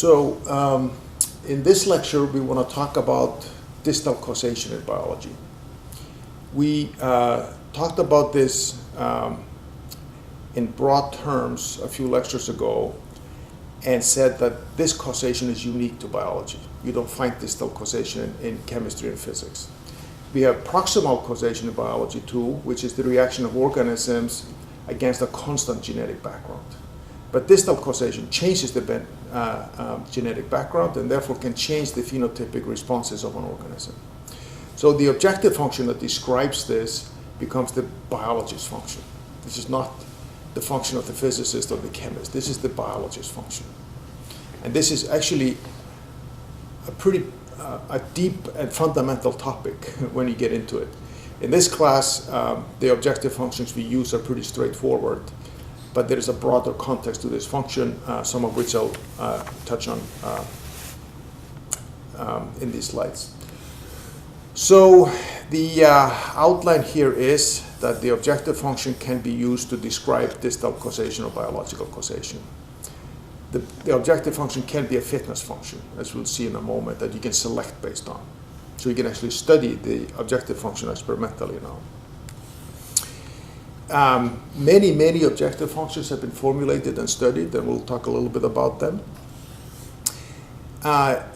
So in this lecture, we want to talk about distal causation in biology. We talked about this in broad terms a few lectures ago and said that this causation is unique to biology. You don't find distal causation in chemistry and physics. We have proximal causation in biology too, which is the reaction of organisms against a constant genetic background. But distal causation changes the genetic background and therefore can change the phenotypic responses of an organism. So the objective function that describes this becomes the biologist's function. This is not the function of the physicist or the chemist. This is the biologist's function. And this is actually a deep and fundamental topic when you get into it. In this class, the objective functions we use are pretty straightforward, but there is a broader context to this function, some of which I'll touch on in these slides. So the outline here is that the objective function can be used to describe distal causation or biological causation. The objective function can be a fitness function, as we'll see in a moment, that you can select based on. So you can actually study the objective function experimentally now. Many objective functions have been formulated and studied, and we'll talk a little bit about them.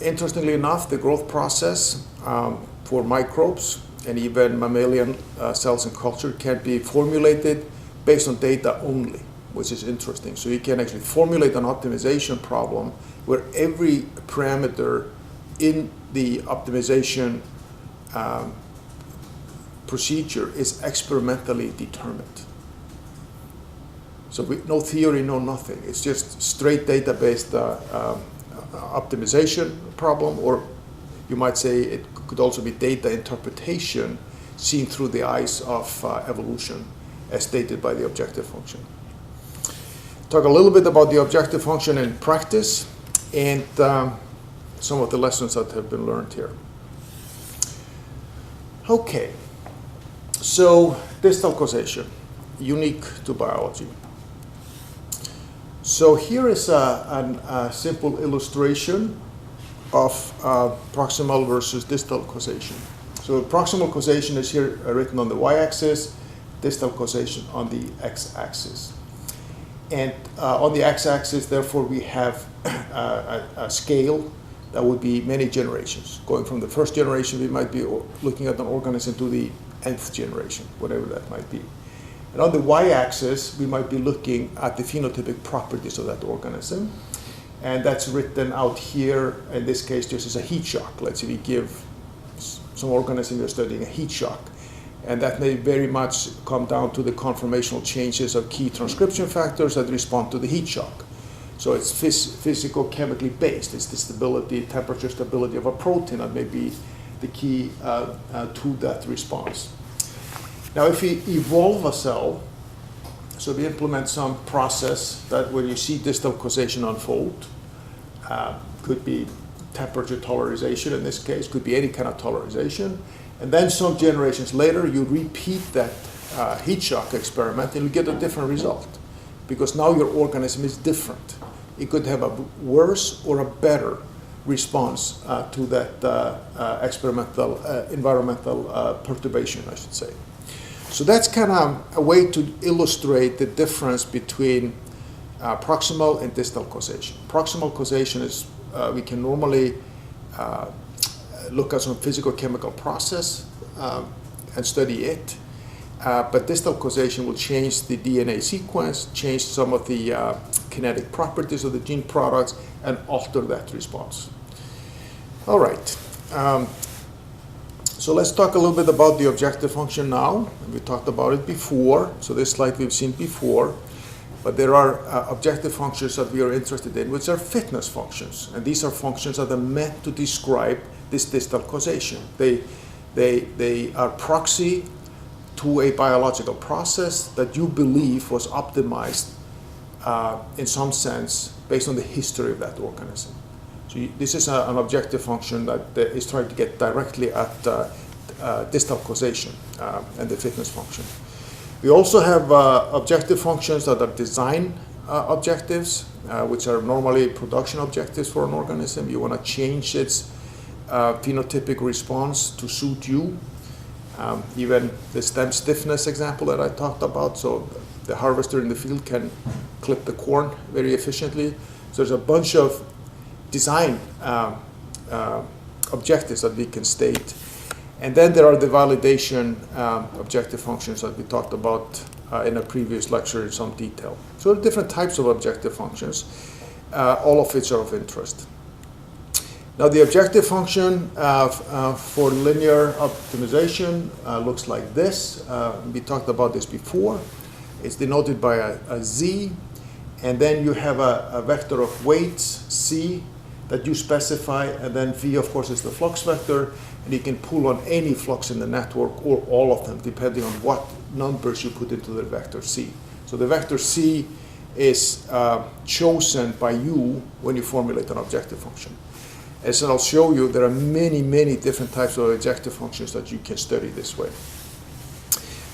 Interestingly enough, the growth process for microbes and even mammalian cells in culture can be formulated based on data only, which is interesting. So you can actually formulate an optimization problem where every parameter in the optimization procedure is experimentally determined. So no theory, no nothing. It's just straight data-based optimization problem, or you might say it could also be data interpretation seen through the eyes of evolution, as stated by the objective function. Talk a little bit about the objective function in practice and some of the lessons that have been learned here. Okay, so distal causation, unique to biology. So here is a simple illustration of proximal versus distal causation. So proximal causation is here written on the y-axis, distal causation on the x-axis. And on the x-axis, therefore, we have a scale that would be many generations. Going from the first generation, we might be looking at an organism to the nth generation, whatever that might be. And on the y-axis, we might be looking at the phenotypic properties of that organism. And that's written out here, in this case, just as a heat shock. Let's say we give some organism we're studying a heat shock. And that may very much come down to the conformational changes of key transcription factors that respond to the heat shock. So it's physical-chemically based. It's the stability, temperature stability of a protein that may be the key to that response. Now, if we evolve a cell, so we implement some process that when you see distal causation unfold, could be temperature tolerization in this case, could be any kind of tolerization, and then some generations later, you repeat that heat shock experiment and you get a different result because now your organism is different. It could have a worse or a better response to that experimental environmental perturbation, I should say. So that's kind of a way to illustrate the difference between proximal and distal causation. Proximal causation is we can normally look at some physical-chemical process and study it. But distal causation will change the DNA sequence, change some of the kinetic properties of the gene products, and alter that response. All right. So let's talk a little bit about the objective function now. We talked about it before, so this slide we've seen before. But there are objective functions that we are interested in, which are fitness functions. And these are functions that are meant to describe this distal causation. They are proxy to a biological process that you believe was optimized in some sense based on the history of that organism. So this is an objective function that is trying to get directly at distal causation and the fitness function. We also have objective functions that are design objectives, which are normally production objectives for an organism. You want to change its phenotypic response to suit you. Even the stem stiffness example that I talked about, so the harvester in the field can clip the corn very efficiently. So there's a bunch of design objectives that we can state. And then there are the validation objective functions that we talked about in a previous lecture in some detail. So there are different types of objective functions, all of which are of interest. Now the objective function for linear optimization looks like this. We talked about this before. It's denoted by a z, and then you have a vector of weights, c, that you specify, and then v, of course, is the flux vector, and you can pull on any flux in the network or all of them, depending on what numbers you put into the vector c. So the vector c is chosen by you when you formulate an objective function. As I'll show you, there are many, many different types of objective functions that you can study this way.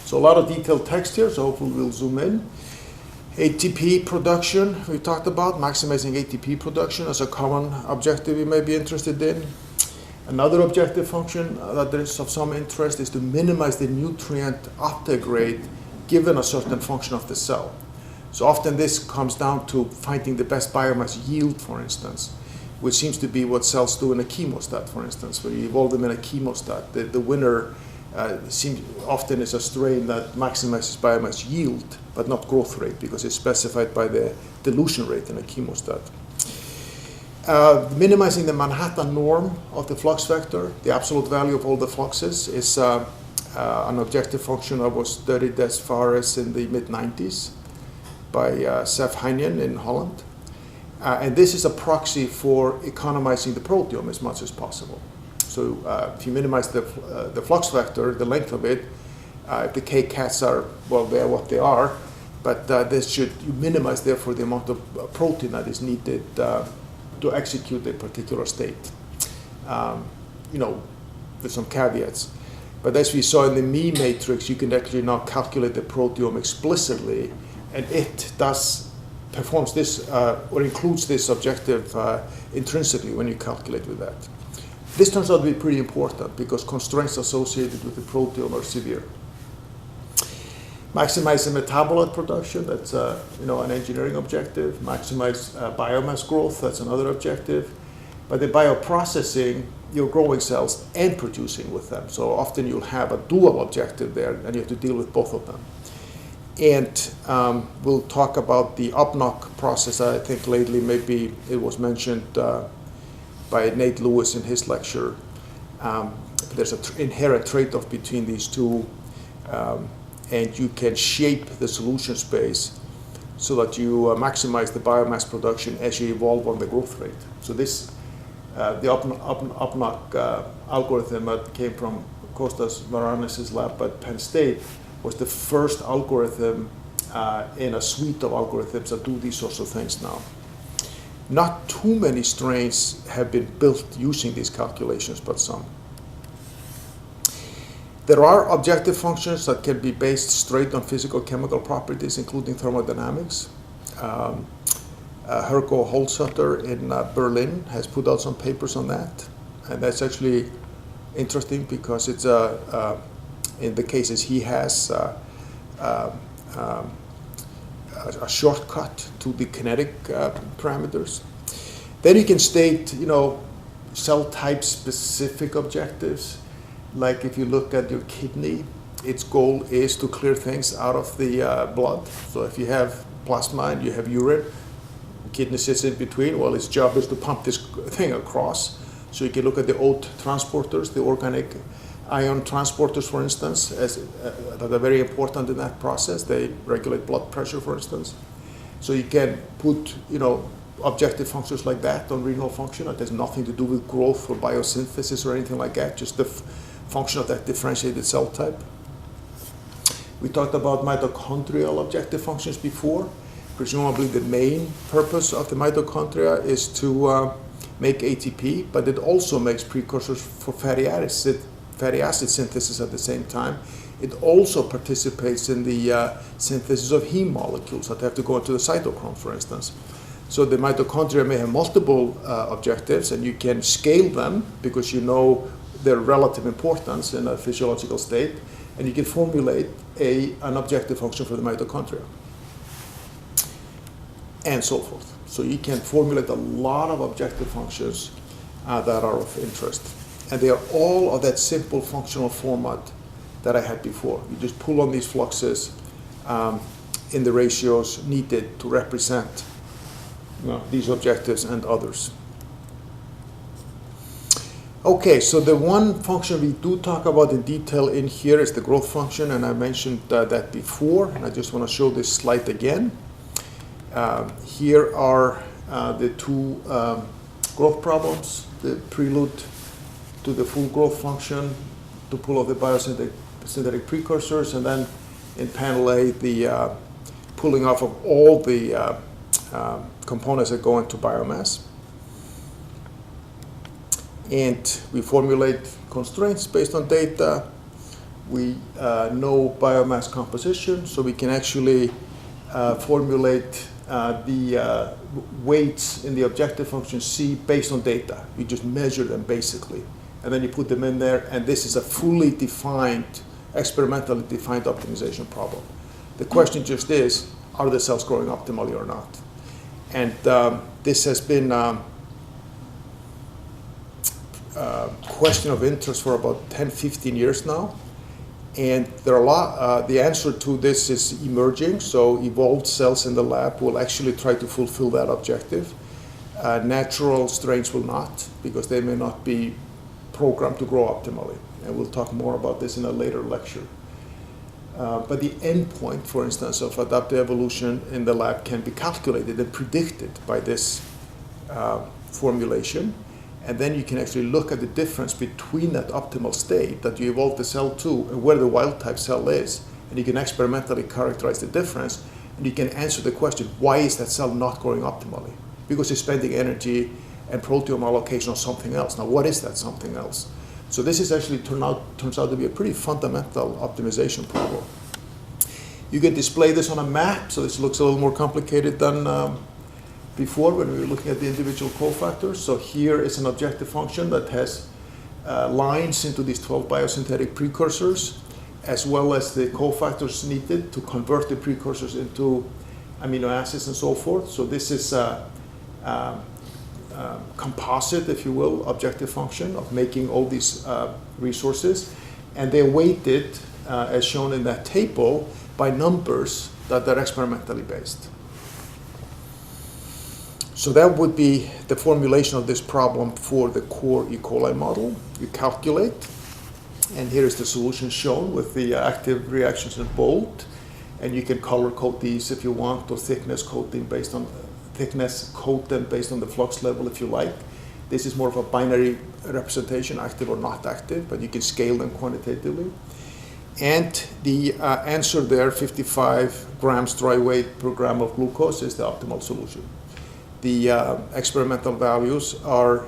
So a lot of detailed text here, so hopefully we'll zoom in. ATP production, we talked about maximizing ATP production as a common objective you may be interested in. Another objective function that is of some interest is to minimize the nutrient uptake rate given a certain function of the cell. So often this comes down to finding the best biomass yield, for instance, which seems to be what cells do in a chemostat, for instance, where you evolve them in a chemostat. The winner often is a strain that maximizes biomass yield, but not growth rate, because it's specified by the dilution rate in a chemostat. Minimizing the Manhattan norm of the flux vector, the absolute value of all the fluxes, is an objective function that was studied as far as in the mid-90s by Sef Heinian in Holland. And this is a proxy for economizing the proteome as much as possible. So if you minimize the flux vector, the length of it, if the k-cats are, well, they're what they are, but you minimize, therefore, the amount of protein that is needed to execute a particular state, with some caveats. But as we saw in the Me matrix, you can actually now calculate the proteome explicitly, and it performs this or includes this objective intrinsically when you calculate with that. This turns out to be pretty important because constraints associated with the proteome are severe. Maximize the metabolite production, that's an engineering objective. Maximize biomass growth, that's another objective. But the bioprocessing, you're growing cells and producing with them. So often you'll have a dual objective there, and you have to deal with both of them. And we'll talk about the UpNOC process. I think lately maybe it was mentioned by Nate Lewis in his lecture. There's an inherent trade-off between these two, and you can shape the solution space so that you maximize the biomass production as you evolve on the growth rate. So this, the UpNOC algorithm that came from Kostas Varanis' lab at Penn State was the first algorithm in a suite of algorithms that do these sorts of things now. Not too many strains have been built using these calculations, but some. There are objective functions that can be based straight on physical chemical properties, including thermodynamics. Herko Holzhutter in Berlin has put out some papers on that, and that's actually interesting because it's in the cases he has a shortcut to the kinetic parameters. Then you can state, cell type specific objectives. Like if you look at your kidney, its goal is to clear things out of the blood. So if you have plasma and you have urine, the kidney sits in between. Well, its job is to pump this thing across. So you can look at the OAT transporters, the organic ion transporters, for instance, that are very important in that process. They regulate blood pressure, for instance. So you can put, objective functions like that on renal function. That has nothing to do with growth or biosynthesis or anything like that, just the function of that differentiated cell type. We talked about mitochondrial objective functions before. Presumably the main purpose of the mitochondria is to make ATP, but it also makes precursors for fatty acid synthesis at the same time. it also participates in the synthesis of heme molecules that have to go into the cytochrome, for instance. So the mitochondria may have multiple objectives, and you can scale them because you know their relative importance in a physiological state, and you can formulate an objective function for the mitochondria, and so forth. So you can formulate a lot of objective functions that are of interest. And they are all of that simple functional format that I had before. You just pull on these fluxes in the ratios needed to represent these objectives and others. Okay, so the one function we do talk about in detail in here is the growth function, and I mentioned that before, and I just want to show this slide again. Here are the two growth problems, the prelude to the full growth function to pull off the biosynthetic precursors, and then in panel A, the pulling off of all the components that go into biomass. And we formulate constraints based on data. We know biomass composition, so we can actually formulate the weights in the objective function C based on data. You just measure them basically, and then you put them in there, and this is a fully defined, experimentally defined optimization problem. The question just is, are the cells growing optimally or not? And this has been question of interest for about 10, 15 years now. And there are a lot, the answer to this is emerging. So evolved cells in the lab will actually try to fulfill that objective. Natural strains will not, because they may not be programmed to grow optimally. And we'll talk more about this in a later lecture. But the endpoint, for instance, of adaptive evolution in the lab can be calculated and predicted by this formulation. And then you can actually look at the difference between that optimal state that you evolved the cell to and where the wild type cell is. And you can experimentally characterize the difference. And you can answer the question, why is that cell not growing optimally? Because it's spending energy and proteome allocation on something else. Now, what is that something else? So this is actually turns out to be a pretty fundamental optimization problem. You can display this on a map, so this looks a little more complicated than before when we were looking at the individual cofactors. So here is an objective function that has lines into these 12 biosynthetic precursors, as well as the cofactors needed to convert the precursors into amino acids and so forth. So this is a composite, if you will, objective function of making all these resources. And they're weighted, as shown in that table, by numbers that are experimentally based. So that would be the formulation of this problem for the core E. coli model. You calculate, and here is the solution shown with the active reactions in bold. And you can color code these if you want, or thickness coat them based on the flux level if you like. This is more of a binary representation, active or not active, but you can scale them quantitatively. And the answer there, 55 grams dry weight per gram of glucose, is the optimal solution. The experimental values are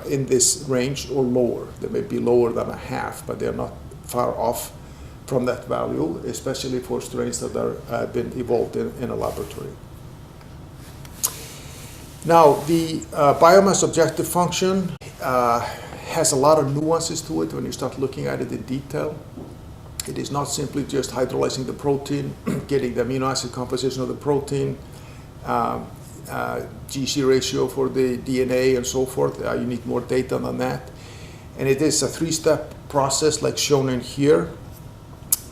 in this range or lower. They may be lower than a half, but they're not far off from that value, especially for strains that have been evolved in a laboratory. Now, the biomass objective function has a lot of nuances to it when you start looking at it in detail. It is not simply just hydrolyzing the protein, getting the amino acid composition of the protein, GC ratio for the DNA and so forth. You need more data than that. And it is a three-step process like shown in here,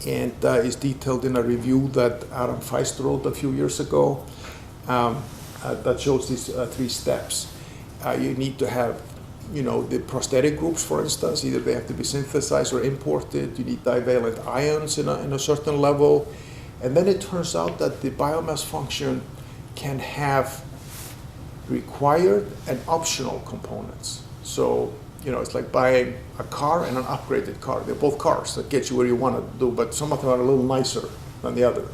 and is detailed in a review that Adam Feist wrote a few years ago that shows these three steps. You need to have, the prosthetic groups, for instance, either they have to be synthesized or imported. You need divalent ions in a certain level. And then it turns out that the biomass function can have required and optional components. So, it's like buying a car and an upgraded car. They're both cars that get you where you want to do, but some of them are a little nicer than the other.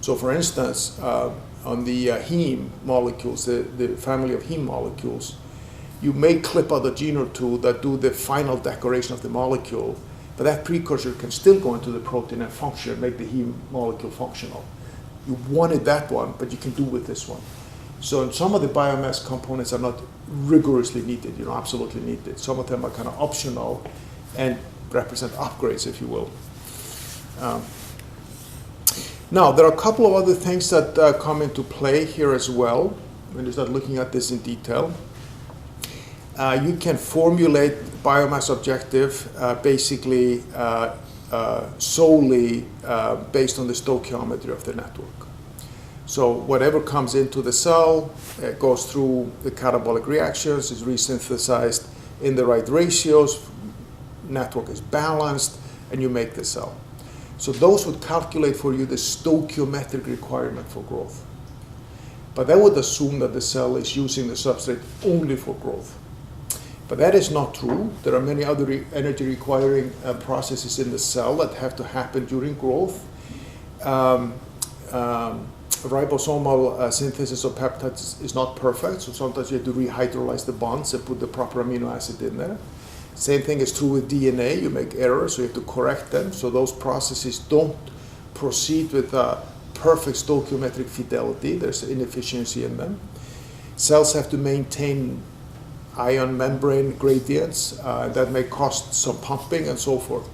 So for instance, on the heme molecules, the family of heme molecules, you may clip out a gene or two that do the final decoration of the molecule, But that precursor can still go into the protein and function, make the heme molecule functional. You wanted that one, but you can do with this one. So some of the biomass components are not rigorously needed, absolutely needed. Some of them are kind of optional and represent upgrades, if you will. Now, there are a couple of other things that come into play here as well when you start looking at this in detail. You can formulate biomass objective basically solely based on the stoichiometry of the network. So whatever comes into the cell goes through the catabolic reactions, is resynthesized in the right ratios, network is balanced, and you make the cell. So those would calculate for you the stoichiometric requirement for growth. But that would assume that the cell is using the substrate only for growth. But that is not true. There are many other energy requiring processes in the cell that have to happen during growth. Ribosomal synthesis of peptides is not perfect, so sometimes you have to rehydrolyze the bonds and put the proper amino acid in there. Same thing is true with DNA. You make errors, so you have to correct them. So those processes don't proceed with perfect stoichiometric fidelity. There's inefficiency in them. Cells have to maintain ion membrane gradients that may cost some pumping and so forth.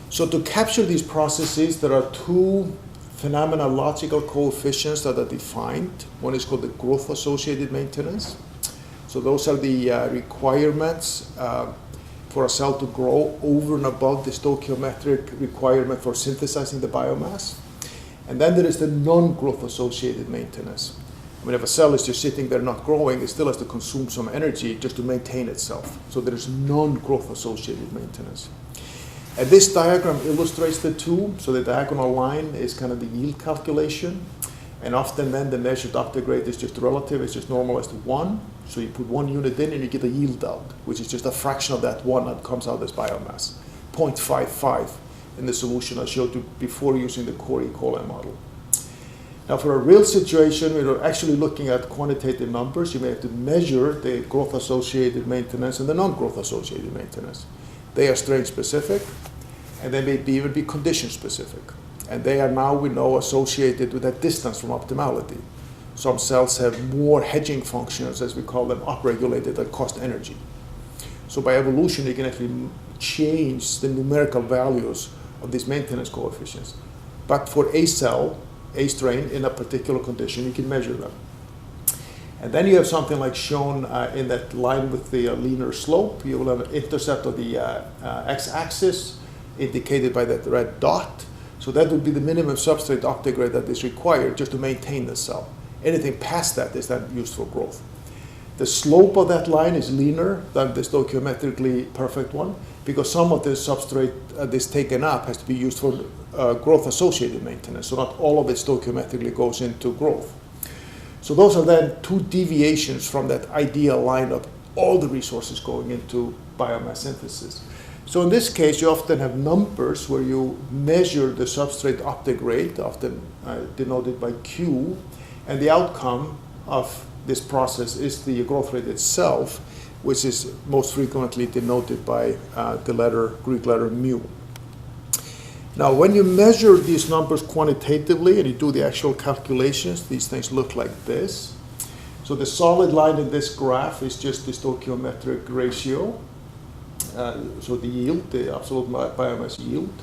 So to capture these processes, there are two phenomenological coefficients that are defined. One is called the growth-associated maintenance. So those are the requirements for a cell to grow over and above the stoichiometric requirement for synthesizing the biomass. And then there is the non-growth-associated maintenance. I mean, if a cell is just sitting there not growing, it still has to consume some energy just to maintain itself. So there is non-growth-associated maintenance. And this diagram illustrates the two. So the diagonal line is kind of the yield calculation. And often then the measured octave rate is just relative. It's just normalized to 1. So you put 1 unit in and you get a yield out, which is just a fraction of that 1 that comes out as biomass. 0.55 in the solution I showed you before using the core E. coli model. Now for a real situation, we're actually looking at quantitative numbers. You may have to measure the growth-associated maintenance and the non-growth-associated maintenance. They are strain-specific, and they may even be condition-specific. And they are now, we know, associated with that distance from optimality. Some cells have more hedging functions, as we call them, upregulated, that cost energy. So by evolution, you can actually change the numerical values of these maintenance coefficients. But for a cell, a strain in a particular condition, you can measure them. And then you have something like shown in that line with the linear slope. You will have an intercept of the x-axis indicated by that red dot. So that would be the minimum substrate octave rate that is required just to maintain the cell. Anything past that is then used for growth. The slope of that line is leaner than the stoichiometrically perfect one because some of the substrate that's taken up has to be used for growth-associated maintenance. So not all of it stoichiometrically goes into growth. So those are then two deviations from that ideal line of all the resources going into biomass synthesis. So in this case, you often have numbers where you measure the substrate octave rate, often denoted by Q, and the outcome of this process is the growth rate itself, which is most frequently denoted by the Greek letter mu. Now, when you measure these numbers quantitatively and you do the actual calculations, these things look like this. So the solid line in this graph is just the stoichiometric ratio, so the yield, the absolute biomass yield.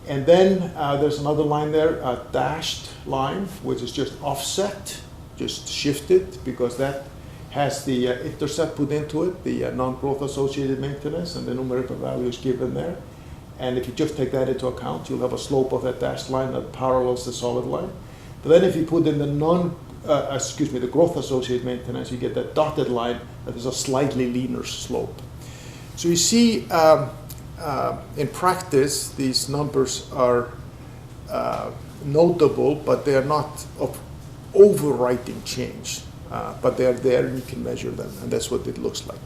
And then there's another line there, a dashed line, which is just offset, just shifted, because that has the intercept put into it, the non-growth associated maintenance, and the numerical value is given there. And if you just take that into account, you'll have a slope of that dashed line that parallels the solid line. But then if you put in the growth associated maintenance, you get that dotted line that is a slightly leaner slope. So you see, in practice, these numbers are notable, but they are not of overwriting change. But they are there and you can measure them, and that's what it looks like.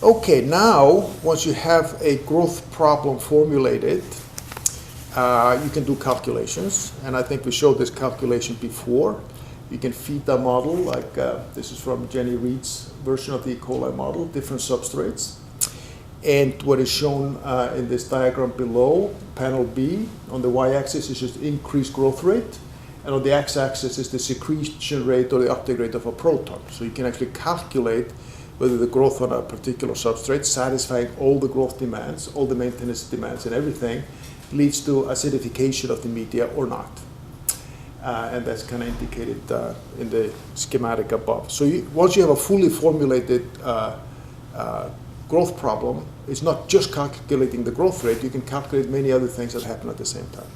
Okay, now, once you have a growth problem formulated, you can do calculations, and I think we showed this calculation before. You can feed the model, like this is from Jenny Reed's version of the E. coli model, different substrates. And what is shown in this diagram below, panel B, on the y-axis is just increased growth rate, and on the x-axis is the secretion rate or the uptake rate of a proton. So you can actually calculate whether the growth on a particular substrate, satisfying all the growth demands, all the maintenance demands and everything, leads to acidification of the media or not. And that's kind of indicated in the schematic above. So once you have a fully formulated growth problem, it's not just calculating the growth rate, you can calculate many other things that happen at the same time.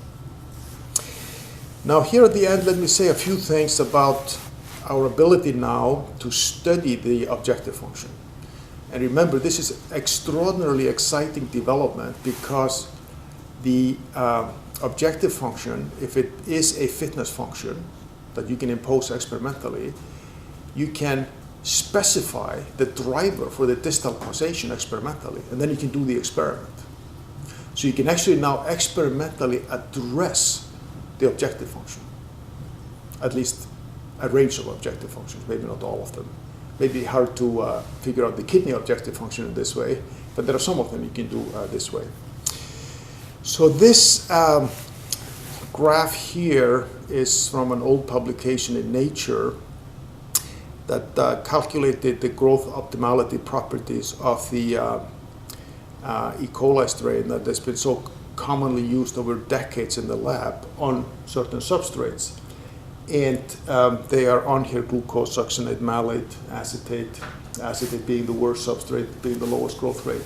Now here at the end, let me say a few things about our ability now to study the objective function. And remember, this is extraordinarily exciting development because the objective function, if it is a fitness function that you can impose experimentally, you can specify the driver for the distal causation experimentally, and then you can do the experiment. So you can actually now experimentally address the objective function, at least a range of objective functions, maybe not all of them. Maybe hard to figure out the kidney objective function in this way, but there are some of them you can do this way. So this graph here is from an old publication in Nature that calculated the growth optimality properties of the E. coli strain that has been so commonly used over decades in the lab on certain substrates. And they are on here: glucose, succinate, malate, acetate being the worst substrate, being the lowest growth rate.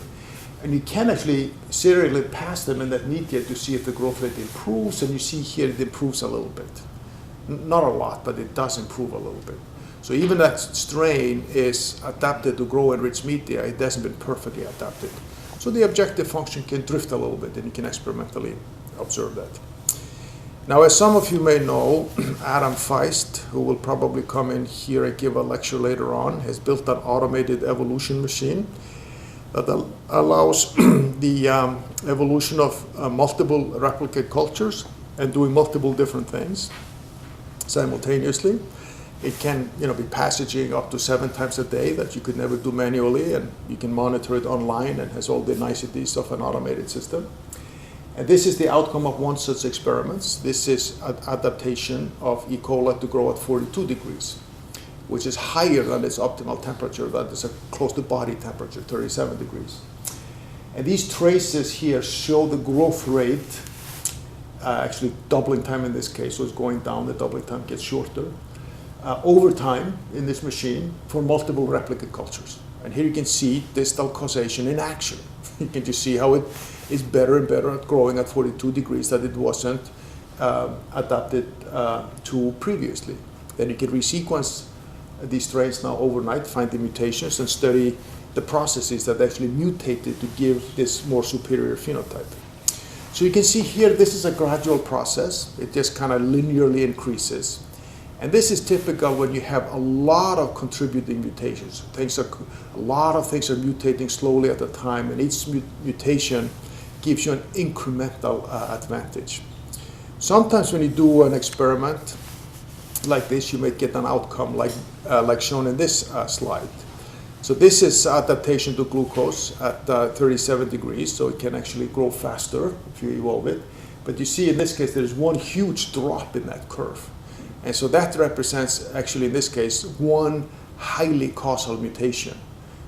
And you can actually serially pass them in that media to see if the growth rate improves, and you see here it improves a little bit. Not a lot, but it does improve a little bit. So even that strain is adapted to grow in rich media, it hasn't been perfectly adapted. So the objective function can drift a little bit, and you can experimentally observe that. Now, as some of you may know, Adam Feist, who will probably come in here and give a lecture later on, has built an automated evolution machine that allows the evolution of multiple replicate cultures and doing multiple different things simultaneously. It can, be passaging up to 7 times a day that you could never do manually, and you can monitor it online and has all the niceties of an automated system. And this is the outcome of one such experiments. This is an adaptation of E. coli to grow at 42 degrees, which is higher than its optimal temperature, that is close to body temperature, 37 degrees. And these traces here show the growth rate, actually doubling time in this case, so it's going down, the doubling time gets shorter, over time in this machine for multiple replicate cultures. And here you can see distal causation in action. You can just see how it is better and better at growing at 42 degrees that it wasn't adapted to previously. Then you can resequence these strains now overnight, find the mutations, and study the processes that actually mutated to give this more superior phenotype. So you can see here, this is a gradual process. It just kind of linearly increases. And this is typical when you have a lot of contributing mutations. A lot of things are mutating slowly at a time, and each mutation gives you an incremental advantage. Sometimes when you do an experiment like this, you may get an outcome like shown in this slide. So this is adaptation to glucose at 37 degrees, so it can actually grow faster if you evolve it. But you see in this case, there's one huge drop in that curve. And so that represents, actually in this case, one highly causal mutation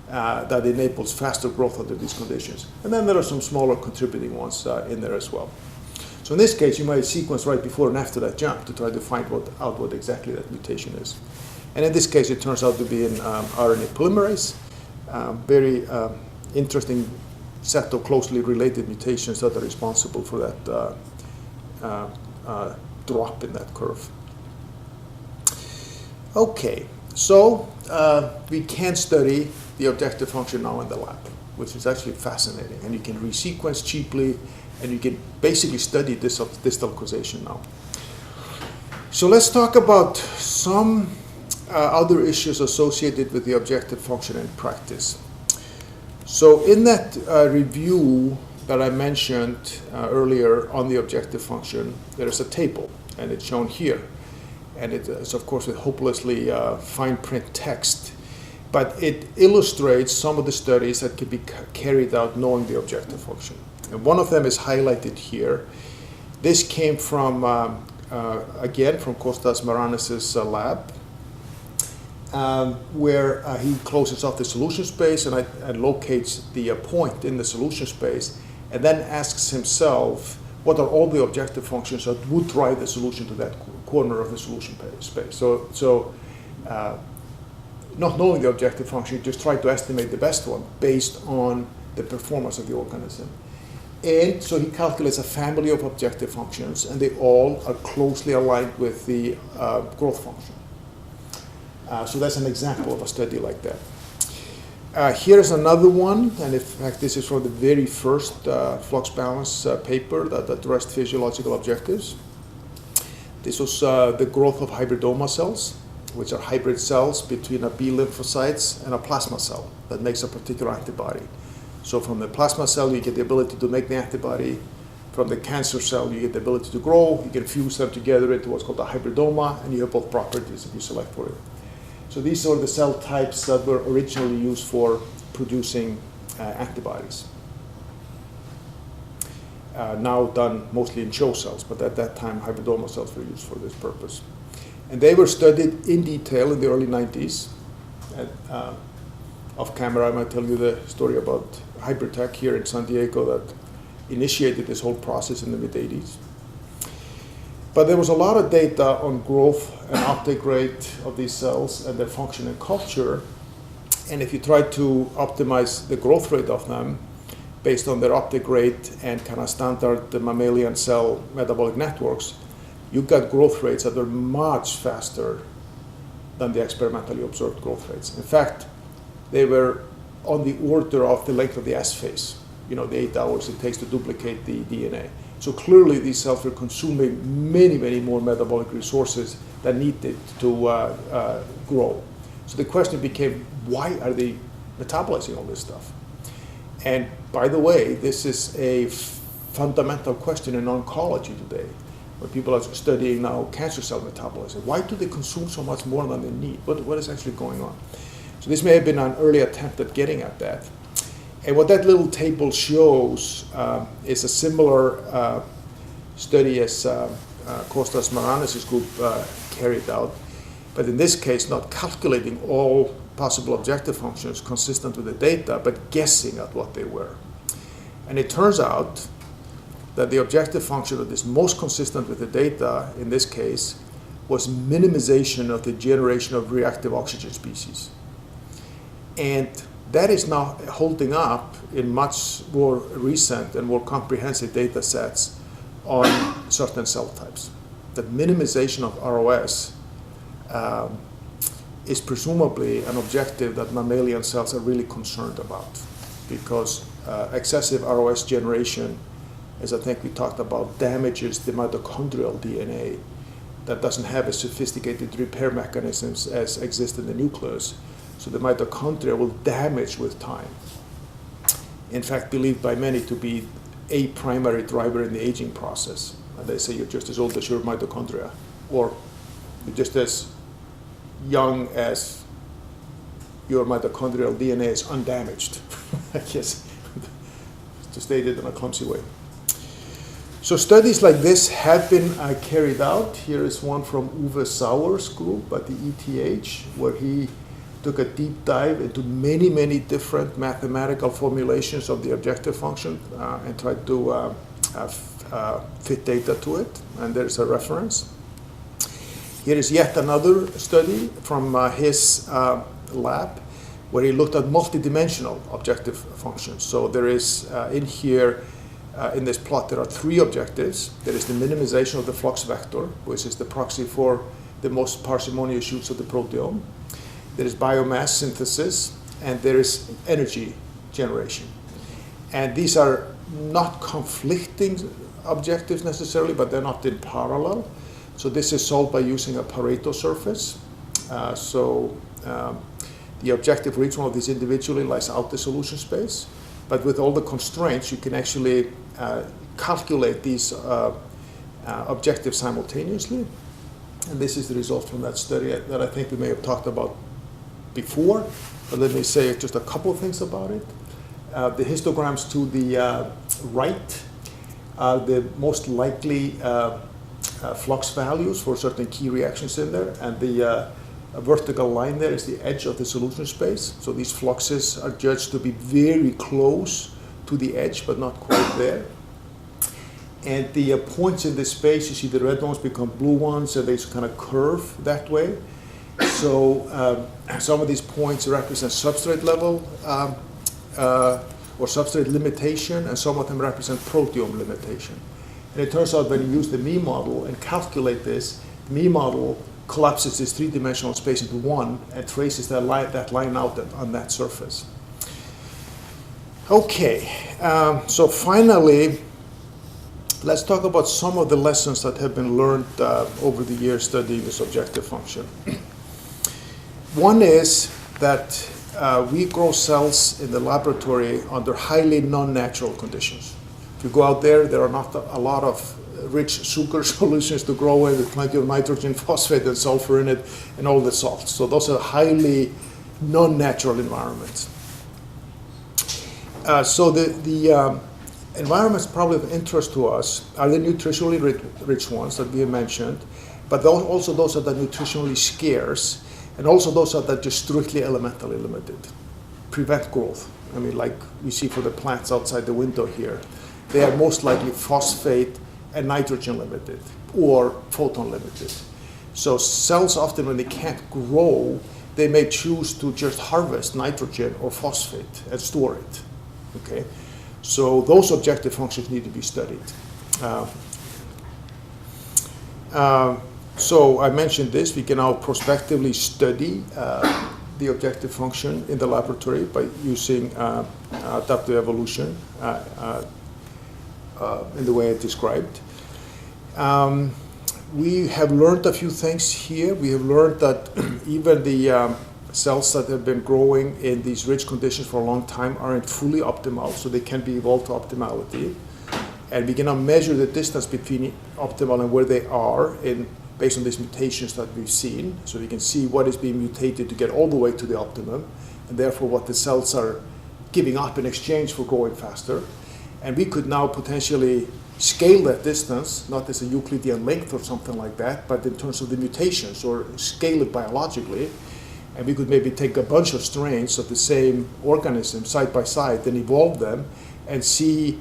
that enables faster growth under these conditions. And then there are some smaller contributing ones in there as well. So in this case, you might sequence right before and after that jump to try to find out what exactly that mutation is. And in this case, it turns out to be an RNA polymerase. Very interesting set of closely related mutations that are responsible for that drop in that curve. Okay, so we can study the objective function now in the lab, which is actually fascinating. And you can resequence cheaply, and you can basically study this distal causation now. So let's talk about some other issues associated with the objective function in practice. So in that review that I mentioned earlier on the objective function, there is a table, and it's shown here. And it is, of course, with hopelessly fine print text. but it illustrates some of the studies that can be carried out knowing the objective function. And one of them is highlighted here. This came from, again, from Kostas Maranis' lab, where he closes off the solution space and locates the point in the solution space, and then asks himself, what are all the objective functions that would drive the solution to that corner of the solution space? So not knowing the objective function, you just try to estimate the best one based on the performance of the organism. And so he calculates a family of objective functions, and they all are closely aligned with the growth function. So that's an example of a study like that. Here's another one, and in fact this is from the very first flux balance paper that addressed physiological objectives. This was the growth of hybridoma cells, which are hybrid cells between a B lymphocytes and a plasma cell that makes a particular antibody. So from the plasma cell, you get the ability to make the antibody. From the cancer cell, you get the ability to grow. You can fuse them together into what's called a hybridoma, and you have both properties if you select for it. So these are the cell types that were originally used for producing antibodies. Now done mostly in CHO cells, but at that time, hybridoma cells were used for this purpose. And they were studied in detail in the early 90s. Off camera, I might tell you the story about Hybridtech here in San Diego that initiated this whole process in the mid-80s. But there was a lot of data on growth and uptake rate of these cells and their function in culture. And if you try to optimize the growth rate of them based on their uptake rate and kind of standard mammalian cell metabolic networks, you got growth rates that are much faster than the experimentally observed growth rates. In fact, they were on the order of the length of the S phase, the 8 hours it takes to duplicate the DNA. So clearly these cells were consuming many, many more metabolic resources than needed to grow. So the question became, why are they metabolizing all this stuff? And by the way, this is a fundamental question in oncology today, where people are studying now cancer cell metabolism. Why do they consume so much more than they need? What is actually going on? So this may have been an early attempt at getting at that. And what that little table shows is a similar study as Kostas Maranis' group carried out, but in this case not calculating all possible objective functions consistent with the data, but guessing at what they were. And it turns out that the objective function that is most consistent with the data in this case was minimization of the generation of reactive oxygen species. And that is now holding up in much more recent and more comprehensive data sets on certain cell types. That minimization of ROS is presumably an objective that mammalian cells are really concerned about, because excessive ROS generation, as I think we talked about, damages the mitochondrial DNA that doesn't have as sophisticated repair mechanisms as exist in the nucleus. So the mitochondria will damage with time. In fact, believed by many to be a primary driver in the aging process. And they say you're just as old as your mitochondria, or you're just as young as your mitochondrial DNA is undamaged, I guess, to state it in a clumsy way. So studies like this have been carried out. Here is one from Uwe Sauer's group at the ETH, where he took a deep dive into many, many different mathematical formulations of the objective function and tried to fit data to it. And there's a reference. Here is yet another study from his lab, where he looked at multidimensional objective functions. So there is in here, in this plot, there are three objectives. There is the minimization of the flux vector, which is the proxy for the most parsimonious use of the proteome. There is biomass synthesis, and there is energy generation. And these are not conflicting objectives necessarily, but they're not in parallel. So this is solved by using a Pareto surface. The objective for each one of these individually lies out the solution space. But with all the constraints, you can actually calculate these objectives simultaneously. And this is the result from that study that I think we may have talked about before, but let me say just a couple of things about it. The histograms to the right are the most likely flux values for certain key reactions in there, and the vertical line there is the edge of the solution space. So these fluxes are judged to be very close to the edge, but not quite there. And the points in this space, you see the red ones become blue ones, and they kind of curve that way. So some of these points represent substrate level or substrate limitation, and some of them represent proteome limitation. And it turns out when you use the ME model and calculate this, the ME model collapses this three-dimensional space into one and traces that line out on that surface. Okay, so finally, let's talk about some of the lessons that have been learned over the years studying this objective function. One is that we grow cells in the laboratory under highly non-natural conditions. If you go out there, there are not a lot of rich sugar solutions to grow in with plenty of nitrogen, phosphate, and sulfur in it, and all the salts. So those are highly non-natural environments. So the environments probably of interest to us are the nutritionally rich ones that we have mentioned, but also those that are nutritionally scarce, and also those that are just strictly elementally limited, prevent growth. I mean, like we see for the plants outside the window here, they are most likely phosphate and nitrogen limited or photon limited. So cells often, when they can't grow, they may choose to just harvest nitrogen or phosphate and store it. Okay, so those objective functions need to be studied. So I mentioned this, we can now prospectively study the objective function in the laboratory by using adaptive evolution in the way I described. We have learned a few things here. We have learned that even the cells that have been growing in these rich conditions for a long time aren't fully optimal, so they can be evolved to optimality. And we can now measure the distance between optimal and where they are based on these mutations that we've seen. So we can see what is being mutated to get all the way to the optimum, and therefore what the cells are giving up in exchange for growing faster. And we could now potentially scale that distance, not as a Euclidean length or something like that, but in terms of the mutations, or scale it biologically. And we could maybe take a bunch of strains of the same organism side by side, then evolve them and see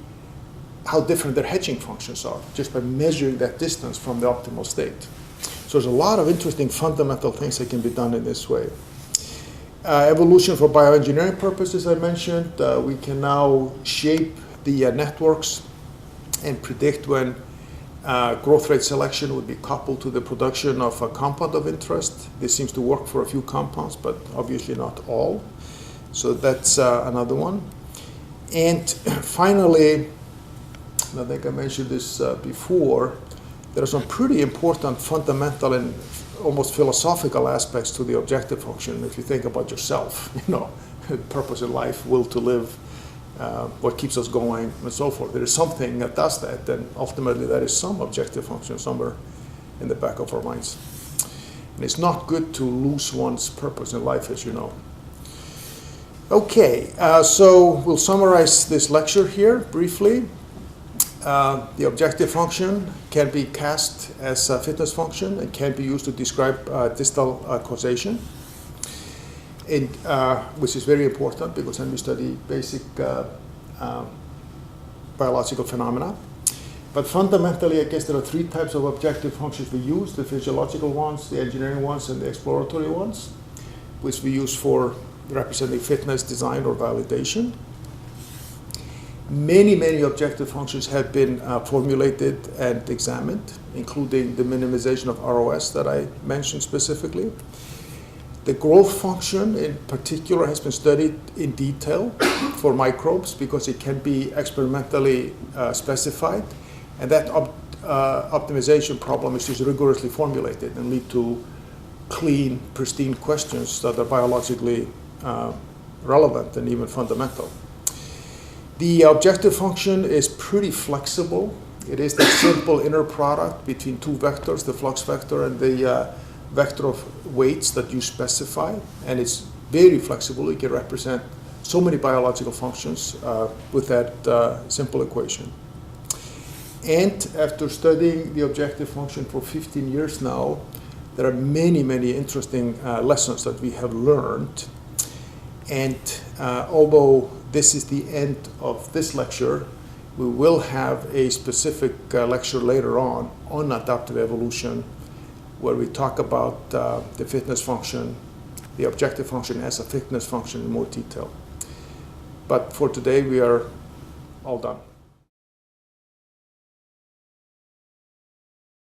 how different their hedging functions are, just by measuring that distance from the optimal state. So there's a lot of interesting fundamental things that can be done in this way. Evolution for bioengineering purposes, I mentioned. We can now shape the networks and predict when growth rate selection would be coupled to the production of a compound of interest. This seems to work for a few compounds, but obviously not all. So that's another one. And finally, I think I mentioned this before, there are some pretty important fundamental and almost philosophical aspects to the objective function. If you think about yourself, purpose in life, will to live, what keeps us going, and so forth. There is something that does that, and ultimately that is some objective function somewhere in the back of our minds. And it's not good to lose one's purpose in life, as you know. Okay, so we'll summarize this lecture here briefly. The objective function can be cast as a fitness function and can be used to describe distal causation, which is very important because then we study basic biological phenomena. But fundamentally, I guess there are three types of objective functions we use: the physiological ones, the engineering ones, and the exploratory ones, which we use for representing fitness, design, or validation. Many, many objective functions have been formulated and examined, including the minimization of ROS that I mentioned specifically. The growth function in particular has been studied in detail for microbes because it can be experimentally specified, and that optimization problem is just rigorously formulated and lead to clean, pristine questions that are biologically relevant and even fundamental. The objective function is pretty flexible. It is the simple inner product between two vectors, the flux vector and the vector of weights that you specify, and it's very flexible. It can represent so many biological functions with that simple equation. And after studying the objective function for 15 years now, there are many, many interesting lessons that we have learned. And although this is the end of this lecture, we will have a specific lecture later on adaptive evolution, where we talk about the fitness function, the objective function as a fitness function in more detail. But for today, we are all done.